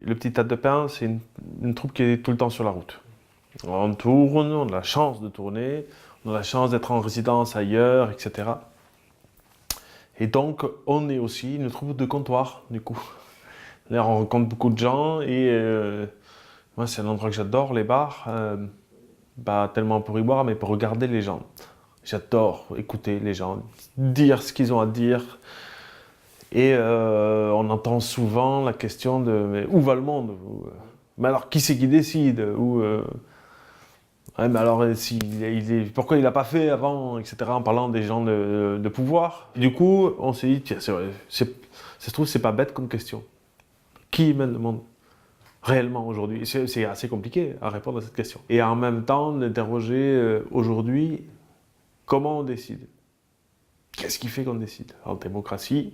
Le Petit Tas de Pain, c'est une troupe qui est tout le temps sur la route. On tourne, on a la chance de tourner, on a la chance d'être en résidence ailleurs, etc. Et donc, on est aussi une troupe de comptoir, du coup. Là, on rencontre beaucoup de gens et moi, c'est un endroit que j'adore, les bars. Pas tellement pour y boire, mais pour regarder les gens. J'adore écouter les gens, dire ce qu'ils ont à dire. Et on entend souvent la question de mais où va le monde? Mais alors, qui c'est qui décide? Ouais, mais alors, pourquoi il n'a pas fait avant, etc., en parlant des gens de pouvoir. Du coup, on s'est dit, tiens, c'est vrai, ça se trouve, c'est pas bête comme question. Qui mène le monde réellement aujourd'hui? C'est assez compliqué à répondre à cette question. Et en même temps, d'interroger aujourd'hui, comment on décide? Qu'est-ce qui fait qu'on décide? En démocratie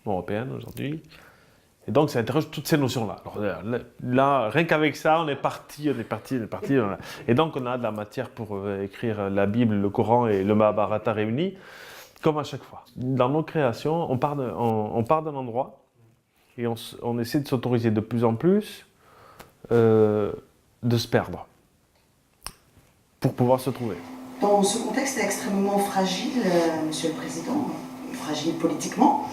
européenne aujourd'hui. Et donc, ça interroge toutes ces notions-là. Alors là, rien qu'avec ça, on est parti. Et donc, on a de la matière pour écrire la Bible, le Coran et le Mahabharata réunis, comme à chaque fois. Dans nos créations, on part d'un endroit et on essaie de s'autoriser de plus en plus de se perdre pour pouvoir se trouver. Dans ce contexte extrêmement fragile, Monsieur le Président, fragile politiquement,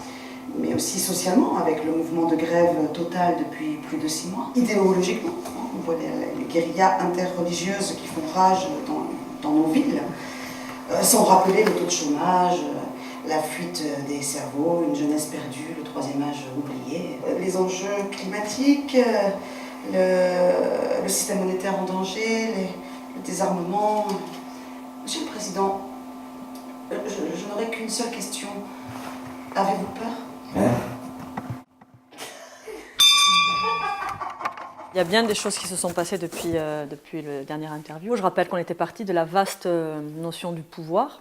mais aussi socialement, avec le mouvement de grève total depuis plus de 6 mois. Idéologiquement, on voit les guérillas interreligieuses qui font rage dans nos villes, sans rappeler le taux de chômage, la fuite des cerveaux, une jeunesse perdue, le troisième âge oublié, les enjeux climatiques, le système monétaire en danger, le désarmement. Monsieur le Président, je n'aurai qu'une seule question. Avez-vous peur ? Il y a bien des choses qui se sont passées depuis la dernière interview. Je rappelle qu'on était parti de la vaste notion du pouvoir,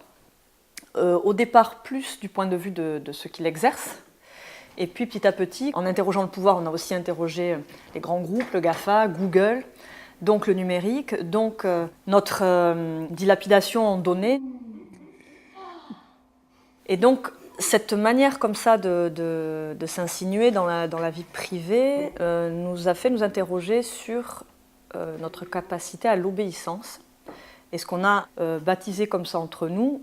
au départ plus du point de vue de ceux qui l'exercent, et puis petit à petit, en interrogeant le pouvoir, on a aussi interrogé les grands groupes, le GAFA, Google, donc le numérique, donc notre dilapidation en données. Et donc, cette manière comme ça de s'insinuer dans la vie privée nous a fait nous interroger sur notre capacité à l'obéissance. Et ce qu'on a baptisé comme ça entre nous,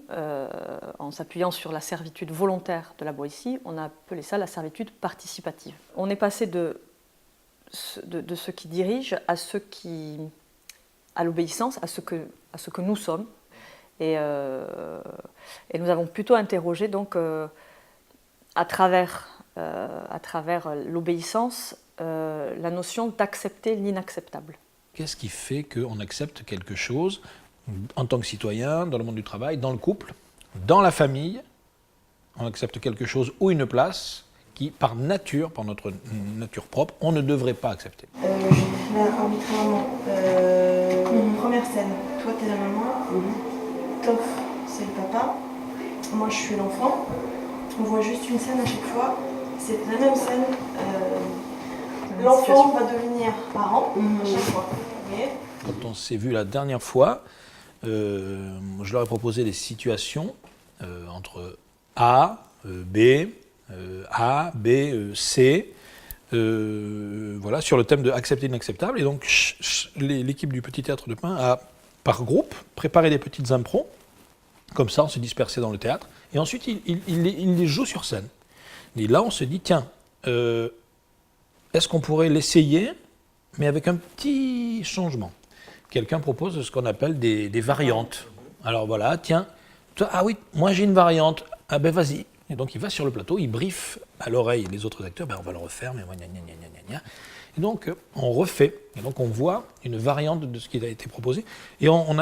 en s'appuyant sur la servitude volontaire de la Boétie, on a appelé ça la servitude participative. On est passé de ceux qui dirigent à l'obéissance, à ce que nous sommes. Et nous avons plutôt interrogé donc à travers l'obéissance la notion d'accepter l'inacceptable. Qu'est-ce qui fait qu'on accepte quelque chose en tant que citoyen, dans le monde du travail, dans le couple, dans la famille? On accepte quelque chose ou une place qui, par nature, par notre nature propre, on ne devrait pas accepter. Je vais arbitrairement. Première scène, toi t'es la maman, Toff c'est le papa, moi je suis l'enfant. On voit juste une scène à chaque fois, c'est la même scène. L'enfant va devenir parent à chaque fois. Okay. Quand on s'est vu la dernière fois, je leur ai proposé des situations entre A, B, A, B, C, voilà, sur le thème de accepter l'inacceptable. Et donc l'équipe du Petit Théâtre de Pain a, par groupe, préparé des petites impros. Comme ça, on se dispersait dans le théâtre. Et ensuite, il les joue sur scène. Et là, on se dit, tiens, est-ce qu'on pourrait l'essayer, mais avec un petit changement? Quelqu'un propose ce qu'on appelle des variantes. Alors voilà, tiens, toi, ah oui, moi j'ai une variante. Ah ben vas-y. Et donc il va sur le plateau, il briefe à l'oreille les autres acteurs, ben on va le refaire, mais gna gna gna gna gna. Et donc on refait, et donc on voit une variante de ce qui a été proposé. Et on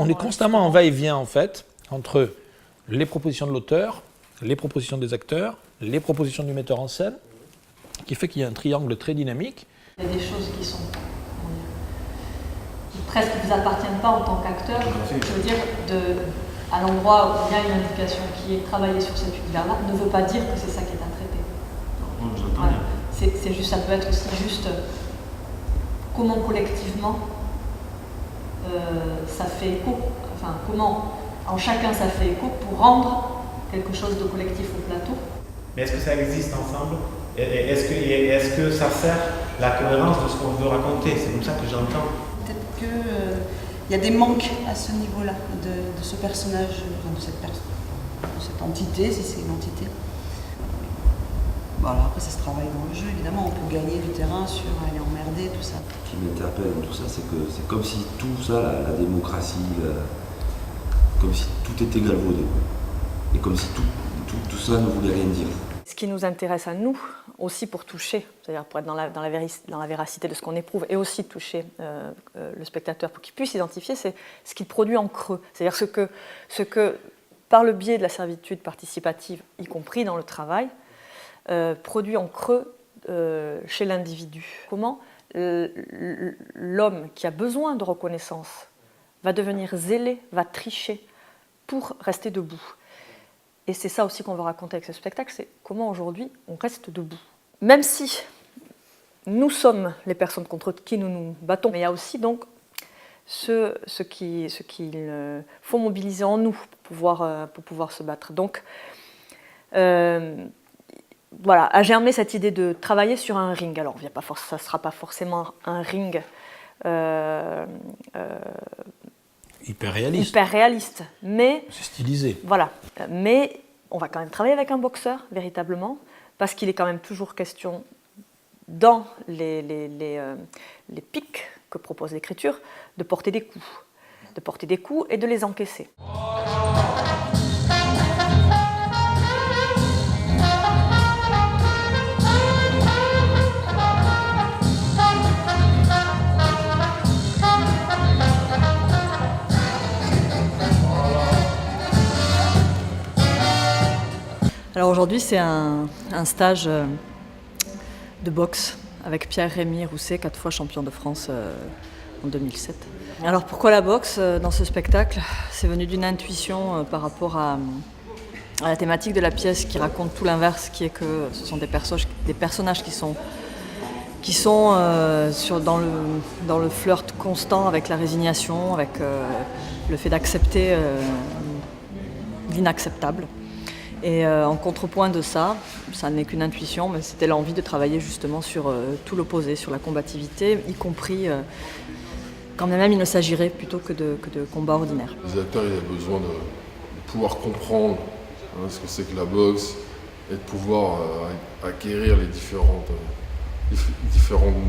est constamment en va-et-vient en fait, entre les propositions de l'auteur, les propositions des acteurs, les propositions du metteur en scène, qui fait qu'il y a un triangle très dynamique. Il y a des choses qui presque ne vous appartiennent pas en tant qu'acteur, je veux dire, à l'endroit où il y a une indication qui est travaillée sur cet univers-là, ne veut pas dire que c'est ça qui est à traiter. Voilà. C'est juste, ça peut être aussi juste comment collectivement ça fait écho, enfin comment en chacun ça fait écho pour rendre quelque chose de collectif au plateau. Mais est-ce que ça existe ensemble? Et est-ce que ça sert la cohérence de ce qu'on veut raconter? C'est comme ça que j'entends. Peut-être qu'il y a des manques à ce niveau-là de ce personnage, enfin, de cette entité, si c'est une entité. Voilà, après ça se travaille dans le jeu, évidemment, on peut gagner du terrain sur aller emmerder, tout ça. Ce qui m'interpelle dans tout ça, c'est que c'est comme si tout ça, la démocratie, comme si tout était galvaudé. Et comme si tout ça ne voulait rien dire. Ce qui nous intéresse à nous, aussi pour toucher, c'est-à-dire pour être dans la véracité de ce qu'on éprouve, et aussi toucher le spectateur pour qu'il puisse identifier, c'est ce qu'il produit en creux. C'est-à-dire ce que, par le biais de la servitude participative, y compris dans le travail, produit en creux chez l'individu. Comment l'homme qui a besoin de reconnaissance va devenir zélé, va tricher pour rester debout. Et c'est ça aussi qu'on va raconter avec ce spectacle, c'est comment aujourd'hui on reste debout. Même si nous sommes les personnes contre qui nous nous battons, mais il y a aussi donc ce qu'il faut mobiliser en nous pour pouvoir se battre. Donc, voilà, a germé cette idée de travailler sur un ring. Alors, ça ne sera pas forcément un ring Hyper réaliste. hyper réaliste, mais C'est stylisé. voilà. Mais on va quand même travailler avec un boxeur, véritablement, parce qu'il est quand même toujours question, dans les pics que propose l'écriture, de porter des coups et de les encaisser. Alors aujourd'hui, c'est un stage de boxe avec Pierre-Rémy Rousset, 4 fois champion de France en 2007. Alors pourquoi la boxe dans ce spectacle? C'est venu d'une intuition par rapport à la thématique de la pièce qui raconte tout l'inverse, qui est que ce sont des personnages qui sont dans le flirt constant avec la résignation, avec le fait d'accepter l'inacceptable. Et en contrepoint de ça n'est qu'une intuition, mais c'était l'envie de travailler justement sur tout l'opposé, sur la combativité, y compris quand même il ne s'agirait plutôt que de combats ordinaires. Les acteurs, ils ont besoin de pouvoir comprendre ce que c'est que la boxe et de pouvoir acquérir les différentes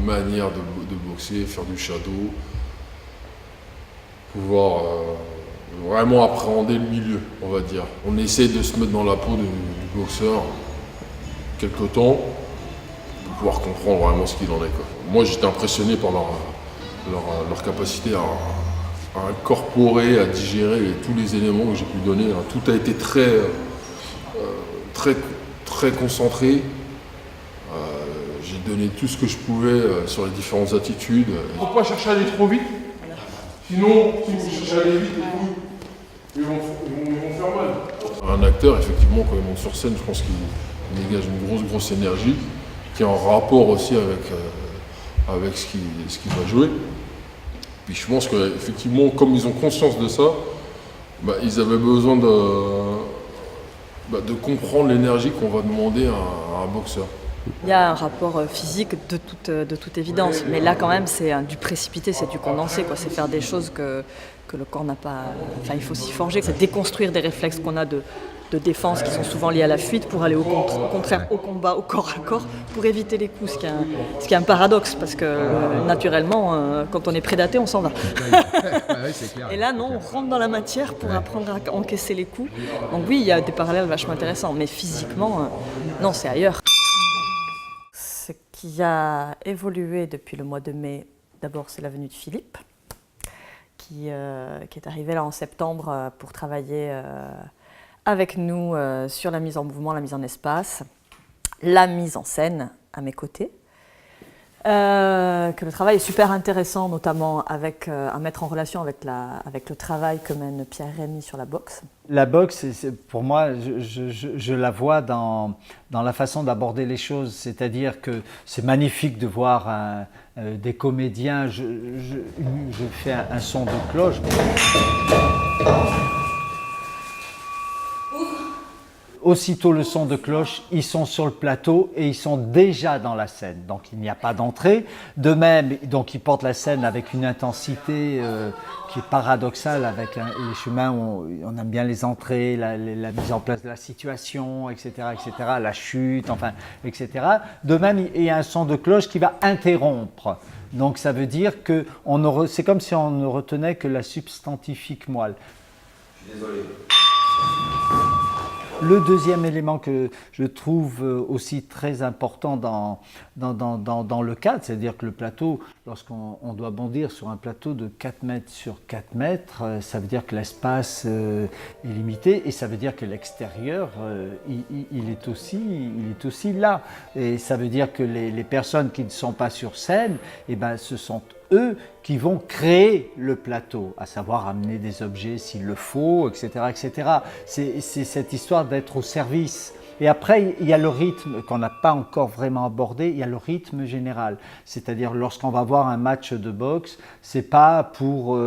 manières de boxer, faire du shadow, pouvoir vraiment appréhender le milieu, on va dire. On essaie de se mettre dans la peau du boxeur quelque temps pour pouvoir comprendre vraiment ce qu'il en est, quoi. Moi, j'étais impressionné par leur capacité à incorporer, à digérer tous les éléments que j'ai pu donner. Tout a été très concentré. J'ai donné tout ce que je pouvais sur les différentes attitudes. Il ne faut pas chercher à aller trop vite, sinon, si vous cherchez à aller vite, ils vont faire mal. Un acteur, effectivement, quand il monte sur scène, je pense qu'il dégage une grosse énergie qui est en rapport aussi avec ce qu'il va jouer. Puis je pense qu'effectivement, comme ils ont conscience de ça, ils avaient besoin de comprendre l'énergie qu'on va demander à un boxeur. Il y a un rapport physique de toute évidence, mais là quand même c'est du précipité, c'est du condensé, quoi. C'est faire des choses que le corps n'a pas... Enfin, il faut s'y forger, c'est déconstruire des réflexes qu'on a de défense qui sont souvent liés à la fuite pour aller au contraire au combat, au corps à corps, pour éviter les coups, ce qui est un paradoxe, parce que naturellement, quand on est prédaté, on s'en va. Et là, non, on rentre dans la matière pour apprendre à encaisser les coups. Donc oui, il y a des parallèles vachement intéressants, mais physiquement, non, c'est ailleurs. Ce qui a évolué depuis le mois de mai, d'abord c'est la venue de Philippe, qui est arrivé là en septembre pour travailler avec nous sur la mise en mouvement, la mise en espace, la mise en scène à mes côtés. Que le travail est super intéressant, notamment à mettre en relation avec le travail que mène Pierre-Rémy sur la boxe. La boxe, pour moi, je la vois dans la façon d'aborder les choses, c'est-à-dire que c'est magnifique de voir des comédiens, je fais un son de cloche. aussitôt le son de cloche, ils sont sur le plateau et ils sont déjà dans la scène. Donc il n'y a pas d'entrée. De même, donc ils portent la scène avec une intensité qui est paradoxale avec les chemins où on aime bien les entrées, la mise en place de la situation, etc., la chute, enfin, etc. De même, il y a un son de cloche qui va interrompre. Donc ça veut dire que c'est comme si on ne retenait que la substantifique moelle. Je suis désolé. Le deuxième élément que je trouve aussi très important dans le cadre, c'est-à-dire que le plateau, lorsqu'on doit bondir sur un plateau de 4 mètres sur 4 mètres, ça veut dire que l'espace est limité et ça veut dire que l'extérieur, il est aussi là. Et ça veut dire que les personnes qui ne sont pas sur scène, eh ben, ce sont eux qui vont créer le plateau, à savoir amener des objets s'il le faut, etc. etc. C'est cette histoire d'être au service. Et après, il y a le rythme qu'on n'a pas encore vraiment abordé, il y a le rythme général. C'est-à-dire, lorsqu'on va voir un match de boxe, c'est pas pour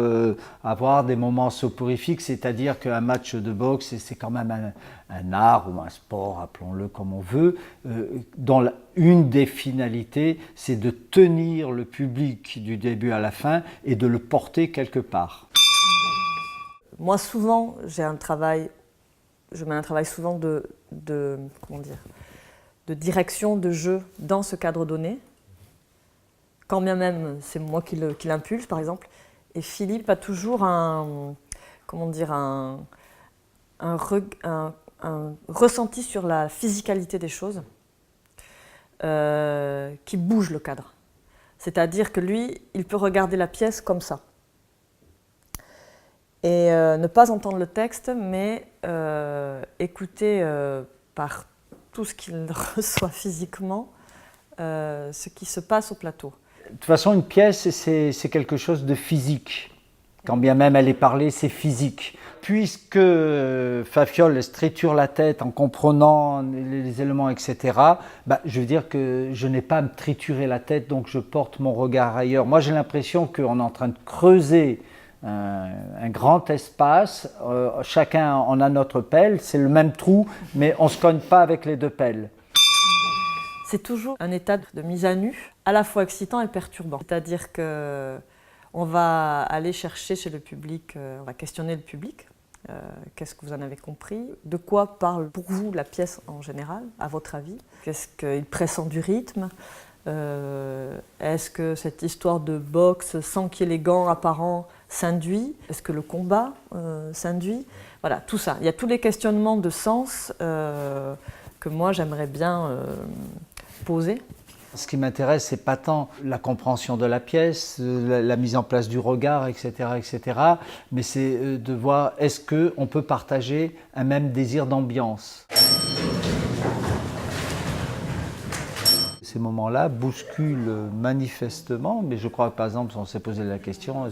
avoir des moments soporifiques, c'est-à-dire qu'un match de boxe, c'est quand même un art ou un sport, appelons-le comme on veut, dont une des finalités, c'est de tenir le public du début à la fin et de le porter quelque part. Moi, souvent, je mets un travail souvent de direction de jeu dans ce cadre donné, quand bien même c'est moi qui l'impulse, par exemple. Et Philippe a toujours un ressenti sur la physicalité des choses qui bouge le cadre. C'est-à-dire que lui, il peut regarder la pièce comme ça. Et ne pas entendre le texte, mais écouter par tout ce qu'il reçoit physiquement ce qui se passe au plateau. De toute façon, une pièce, c'est quelque chose de physique. Quand bien même elle est parlée, c'est physique. Puisque Fafiol triture la tête en comprenant les éléments, etc., je veux dire que je n'ai pas à me triturer la tête, donc je porte mon regard ailleurs. Moi, j'ai l'impression qu'on est en train de creuser un grand espace, chacun en a notre pelle, c'est le même trou, mais on ne se cogne pas avec les deux pelles. C'est toujours un état de mise à nu, à la fois excitant et perturbant. C'est-à-dire qu'on va aller chercher chez le public, on va questionner le public. Qu'est-ce que vous en avez compris? De quoi parle pour vous la pièce en général, à votre avis? Qu'est-ce qu'il pressent du rythme? Est-ce que cette histoire de boxe sans qu'il y ait les gants apparents s'induit? Est-ce que le combat s'induit? Voilà, tout ça. Il y a tous les questionnements de sens que moi j'aimerais bien poser. Ce qui m'intéresse, c'est pas tant la compréhension de la pièce, la mise en place du regard, etc., mais c'est de voir est-ce qu'on peut partager un même désir d'ambiance. Ces moments-là bousculent manifestement, mais je crois que par exemple, on s'est posé la question,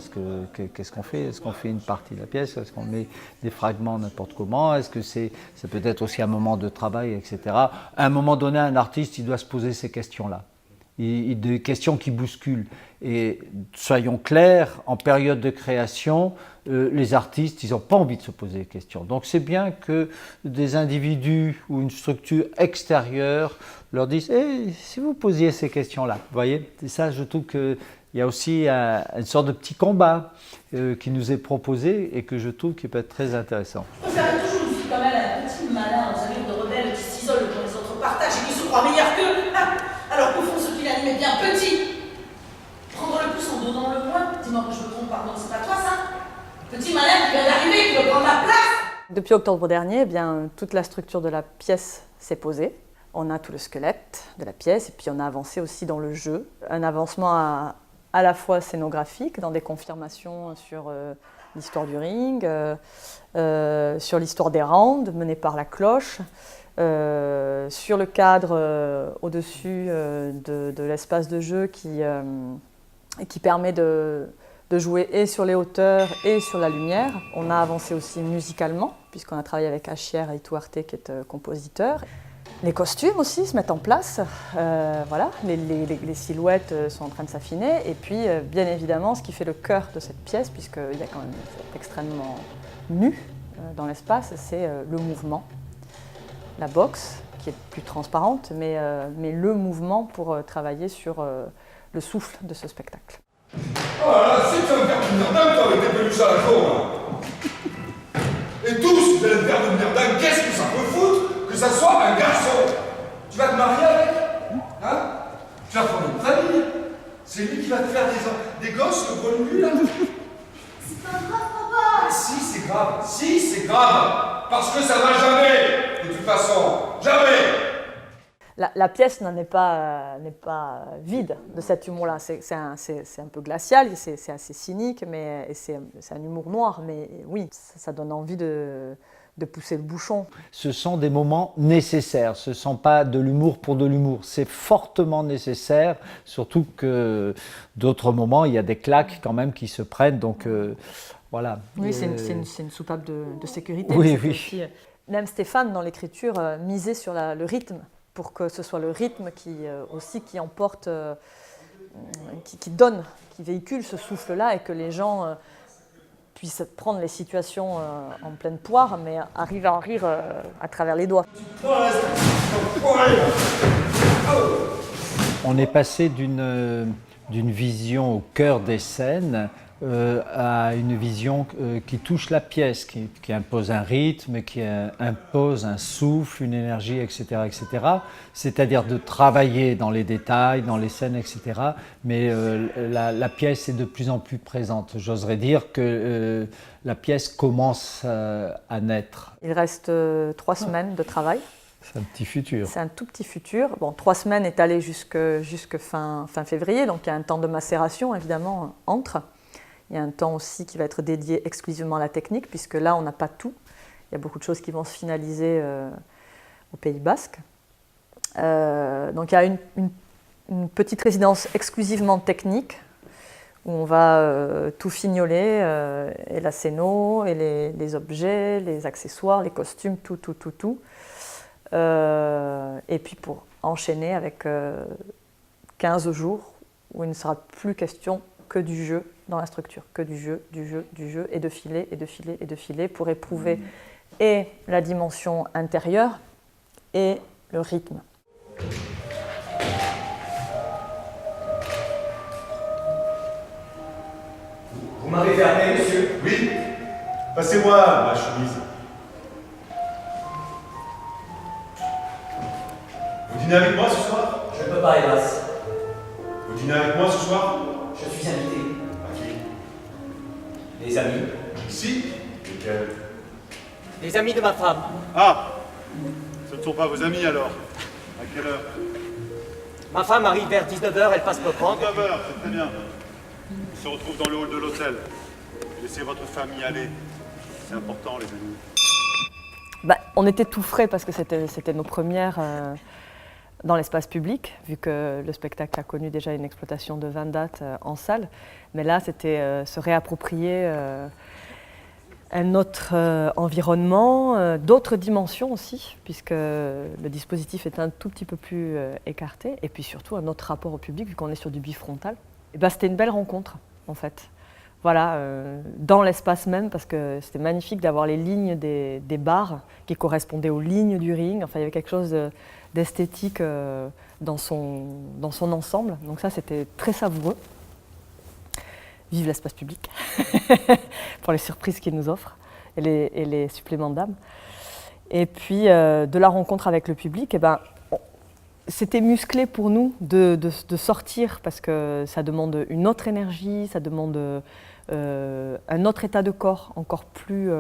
qu'est-ce qu'on fait? Est-ce qu'on fait une partie de la pièce? Est-ce qu'on met des fragments n'importe comment? Est-ce que c'est peut-être aussi un moment de travail, etc. À un moment donné, un artiste, il doit se poser ces questions-là. Des questions qui bousculent. Et soyons clairs, en période de création, les artistes, ils n'ont pas envie de se poser des questions. Donc c'est bien que des individus ou une structure extérieure leur disent si vous posiez ces questions-là, vous voyez, et ça, je trouve qu'il y a aussi une sorte de petit combat qui nous est proposé et que je trouve qui peut être très intéressant. Vous avez toujours une fille comme elle, un petit malin, vous savez, de rebelle qui s'isole quand les autres partagent et qui se croit meilleur qu'eux. Alors qu'au fond, ce qui l'anime est bien petit. Prendre le pouce en donnant le moins. Dis-moi que je me trompe, pardon, c'est pas toi ça? Petit malin qui vient d'arriver, qui veut prendre la place. Depuis octobre dernier, eh bien, toute la structure de la pièce s'est posée. On a tout le squelette de la pièce et puis on a avancé aussi dans le jeu. Un avancement à la fois scénographique, dans des confirmations sur l'histoire du ring, sur l'histoire des rounds menée par la cloche, sur le cadre au-dessus de l'espace de jeu qui permet de jouer et sur les hauteurs et sur la lumière. On a avancé aussi musicalement, puisqu'on a travaillé avec Achier Ituarte qui est compositeur. Les costumes aussi se mettent en place, voilà, les silhouettes sont en train de s'affiner. Et puis, bien évidemment, ce qui fait le cœur de cette pièce, puisqu'il y a quand même extrêmement nu dans l'espace, c'est le mouvement, la boxe, qui est plus transparente, mais le mouvement pour travailler sur le souffle de ce spectacle. Oh là là, c'est que tu vas me faire devenir dingue, toi, avec tes peluches à la con, là. Et tous, vous allez me faire devenir dingue. Qu'est-ce que ça peut foutre que ça soit un garçon? Tu vas te marier avec? Hein? Tu vas prendre une famille? C'est lui qui va te faire des gosses, le gros nul, là? C'est pas grave, papa! Si, c'est grave. Si, c'est grave. Parce que ça va jamais, de toute façon. Jamais! La pièce n'est pas vide de cet humour-là. C'est un peu glacial, c'est assez cynique, mais c'est un humour noir. Mais oui, ça donne envie de pousser le bouchon. Ce sont des moments nécessaires, ce ne sont pas de l'humour pour de l'humour. C'est fortement nécessaire, surtout que d'autres moments, il y a des claques quand même qui se prennent. Donc voilà. Oui, c'est une soupape de sécurité. Oui, oui. Aussi, même Stéphane, dans l'écriture, misait sur le rythme, pour que ce soit le rythme qui emporte, qui donne, qui véhicule ce souffle-là et que les gens puissent prendre les situations en pleine poire, mais arrivent à en rire à travers les doigts. On est passé d'une vision au cœur des scènes à une vision qui touche la pièce, qui impose un rythme, qui impose un souffle, une énergie, etc., etc. C'est-à-dire de travailler dans les détails, dans les scènes, etc. Mais la pièce est de plus en plus présente. J'oserais dire que la pièce commence à naître. Il reste 3 semaines de travail. C'est un petit futur. C'est un tout petit futur. Bon, 3 semaines étalées jusque fin février, donc il y a un temps de macération évidemment entre. Il y a un temps aussi qui va être dédié exclusivement à la technique, puisque là, on n'a pas tout. Il y a beaucoup de choses qui vont se finaliser au Pays Basque. Donc il y a une petite résidence exclusivement technique, où on va tout fignoler, et la scéno, et les objets, les accessoires, les costumes, tout. Et puis pour enchaîner avec 15 jours, où il ne sera plus question que du jeu dans la structure, que du jeu, et de filer, pour éprouver et la dimension intérieure et le rythme. Vous m'avez fait appeler, monsieur? Oui. Passez-moi ma chemise. Vous dînez avec moi ce soir? Je ne peux pas, hélas. Vous dînez avec moi ce soir? Je suis invité. À qui? Des amis. Ici? Lesquels? Des amis de ma femme. Ah! Ce ne sont pas vos amis alors? À quelle heure? Ma femme arrive vers 19h, elle passe me prendre. 19h, c'est très bien. On se retrouve dans le hall de l'hôtel. Laissez votre femme y aller. C'est important, les amis. On était tout frais parce que c'était nos premières dans l'espace public, vu que le spectacle a connu déjà une exploitation de 20 dates en salle. Mais là, c'était se réapproprier un autre environnement, d'autres dimensions aussi, puisque le dispositif est un tout petit peu plus écarté, et puis surtout un autre rapport au public, vu qu'on est sur du bifrontal. Et c'était une belle rencontre, en fait. Voilà, dans l'espace même, parce que c'était magnifique d'avoir les lignes des barres qui correspondaient aux lignes du ring. Enfin, il y avait quelque chose d'esthétique dans son ensemble. Donc ça, c'était très savoureux. Vive l'espace public pour les surprises qu'il nous offre et les suppléments d'âme. Et puis, de la rencontre avec le public, c'était musclé pour nous de sortir, parce que ça demande une autre énergie, ça demande un autre état de corps encore plus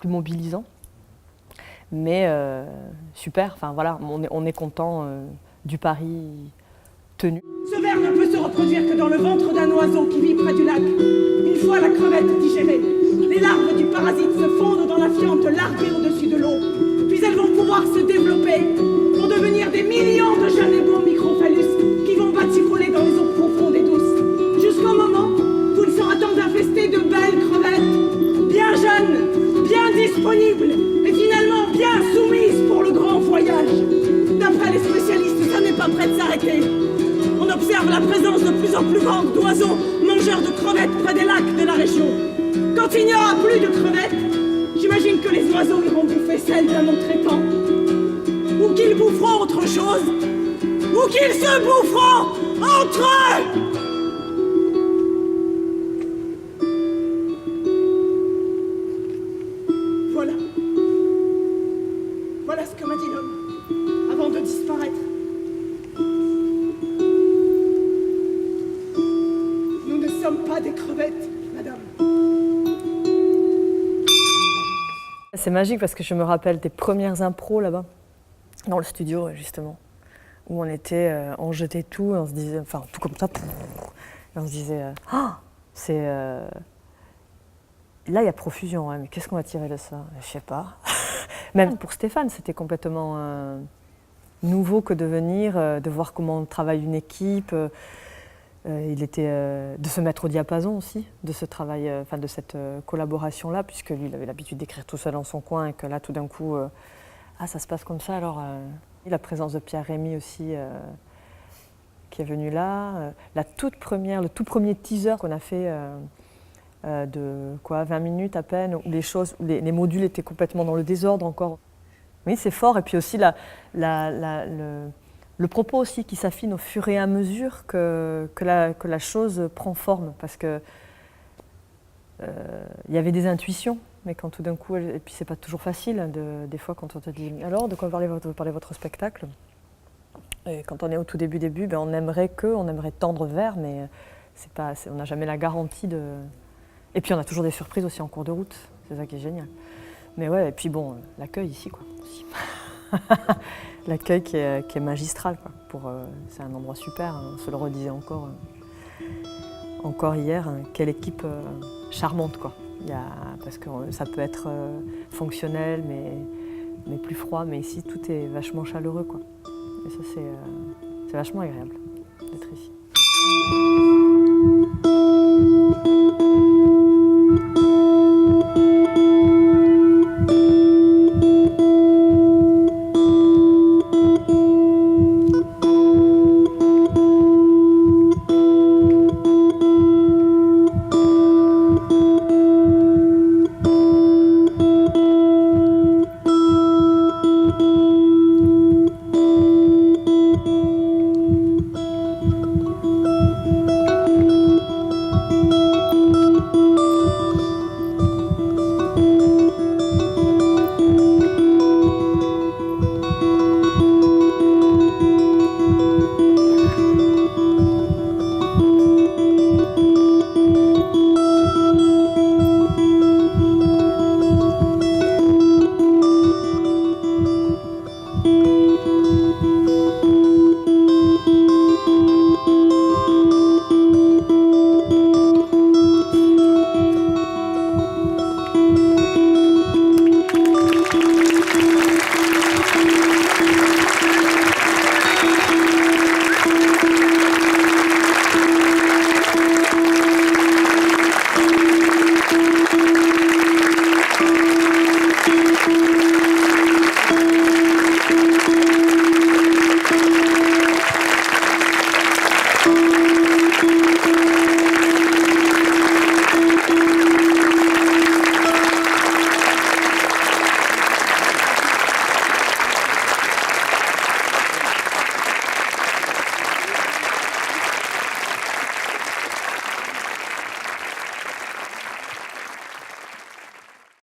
mobilisant. Mais super, enfin voilà, on est content du pari tenu. Ce ver ne peut se reproduire que dans le ventre d'un oiseau qui vit près du lac. Une fois la crevette digérée, les larves du parasite se fondent dans la fiente larguée au-dessus de l'eau. Puis elles vont pouvoir se développer pour devenir des millions de jeunes et beaux microphallus qui vont batifoler dans les eaux profondes et douces. Jusqu'au moment où il sera temps d'infester de belles crevettes, bien jeunes, bien disponibles et finalement bien soumises pour le grand voyage. D'après les spécialistes, ça n'est pas prêt de s'arrêter. On observe la présence de plus en plus grande d'oiseaux mangeurs de crevettes près des lacs de la région. Quand il n'y aura plus de crevettes, j'imagine que les oiseaux iront bouffer celle d'un autre étang, ou qu'ils boufferont autre chose, ou qu'ils se boufferont entre eux. Voilà. Voilà ce que m'a dit l'homme, avant de disparaître. Nous ne sommes pas des crevettes, madame. C'est magique parce que je me rappelle des premières impros là-bas, dans le studio justement, où on était, on jetait tout, et on se disait, enfin tout comme ça, et on se disait, ah, c'est... Là il y a profusion, hein, mais qu'est-ce qu'on va tirer de ça? Je sais pas. Même pour Stéphane, c'était complètement nouveau que de venir, de voir comment on travaille une équipe. Il était de se mettre au diapason aussi, de ce travail, enfin de cette collaboration-là, puisque lui, il avait l'habitude d'écrire tout seul dans son coin, et que là, tout d'un coup, ah, ça se passe comme ça. Alors, la présence de Pierre Rémy aussi, qui est venu là, la toute première, le tout premier teaser qu'on a fait de quoi, 20 minutes à peine, où les choses, où les modules étaient complètement dans le désordre encore. Oui, c'est fort, et puis aussi le propos aussi qui s'affine au fur et à mesure que la chose prend forme, parce que y avait des intuitions, mais quand tout d'un coup, et puis c'est pas toujours facile, des fois quand on te dit « alors, de quoi parlez votre spectacle ?» Et quand on est au tout début, ben, on aimerait tendre vers, mais on n'a jamais la garantie de... Et puis on a toujours des surprises aussi en cours de route, c'est ça qui est génial. Mais ouais, et puis bon, l'accueil ici, quoi, aussi. L'accueil qui est magistral, quoi. C'est un endroit super, on se le redisait encore hier, hein. Quelle équipe charmante, quoi. Parce que ça peut être fonctionnel, mais plus froid, mais ici tout est vachement chaleureux, quoi. Et ça c'est vachement agréable d'être ici.